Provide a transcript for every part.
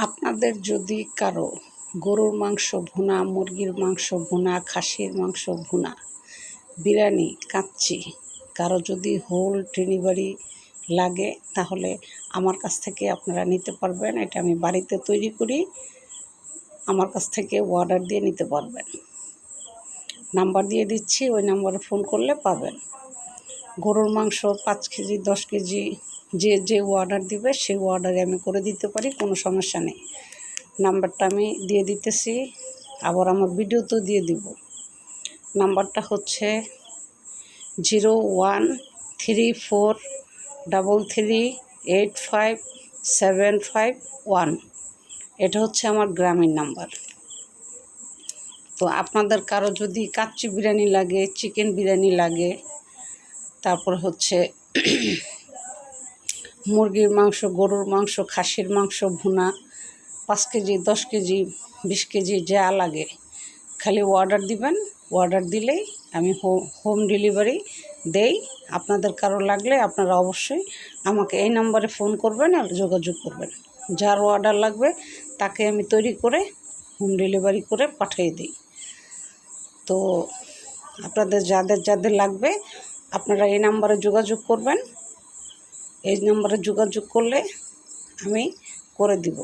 আপনাদের যদি কারো গরুর মাংস ভুনা, মুরগির মাংস ভুনা, খাসির মাংস ভুনা, বিরিয়ানি, কাচ্চি কারো যদি হোল ডেলিভারি লাগে তাহলে আমার কাছ থেকে আপনারা নিতে পারবেন। এটা আমি বাড়িতে তৈরি করি, আমার কাছ থেকে অর্ডার দিয়ে নিতে পারবেন। নাম্বার দিয়ে দিচ্ছি, ওই নাম্বারে ফোন করলে পাবেন। গরুর মাংস 5 কেজি 10 কেজি যে অর্ডার দিবে সেই অর্ডারে আমি করে দিতে পারি, কোনো সমস্যা নেই। নাম্বারটা আমি দিয়ে দিতেছি, আবার আমার ভিডিওতেও দিয়ে দিব। নাম্বারটা হচ্ছে 0134338571। এটা হচ্ছে আমার গ্রামীণ নাম্বার। তো আপনাদের কারো যদি কাচ্চি বিরিয়ানি লাগে, চিকেন বিরিয়ানি লাগে, তারপর হচ্ছে মুরগির মাংস, গরুর মাংস, খাসির মাংস ভুনা 5 কেজি 10 কেজি 20 কেজি যা লাগে খালি অর্ডার দিবেন। অর্ডার দিলেই আমি হোম ডেলিভারি দেই। আপনাদের কারো লাগলে আপনারা অবশ্যই আমাকে এই নাম্বারে ফোন করবেন আর যোগাযোগ করবেন। যার অর্ডার লাগবে তাকে আমি তৈরি করে হোম ডেলিভারি করে পাঠিয়ে দিই। তো আপনাদের যাদের লাগবে আপনারা এই নাম্বারে যোগাযোগ করবেন। এই নাম্বারে যোগাযোগ করলে আমি করে দিব।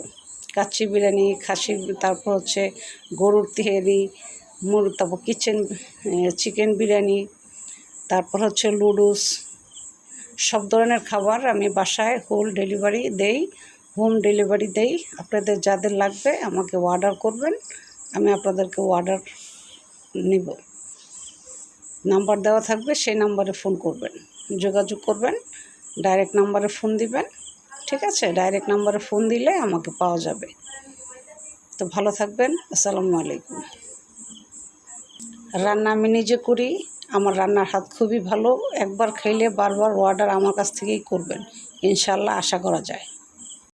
কাচ্চি বিরিয়ানি, খাসির, তারপর হচ্ছে গরুর তেহারি, তারপর চিকেন বিরিয়ানি, তারপর হচ্ছে নুডলস, সব ধরনের খাবার আমি বাসায় হোম ডেলিভারি দেই। আপনাদের যাদের লাগবে আমাকে অর্ডার করবেন, আমি আপনাদেরকে অর্ডার নিব। নাম্বার দেওয়া থাকবে, সেই নাম্বারে ফোন করবেন, যোগাযোগ করবেন, ডাইরেক্ট নাম্বারে ফোন দিবেন। ঠিক আছে, ডাইরেক্ট নাম্বারে ফোন দিলে আমাকে পাওয়া যাবে। তো ভালো থাকবেন। আসসালামু আলাইকুম। রান্না আমি নিজে করি, আমার রান্নার হাত খুবই ভালো। একবার খেলে বারবার অর্ডার আমার কাছ থেকেই করবেন, ইনশাল্লাহ আশা করা যায়।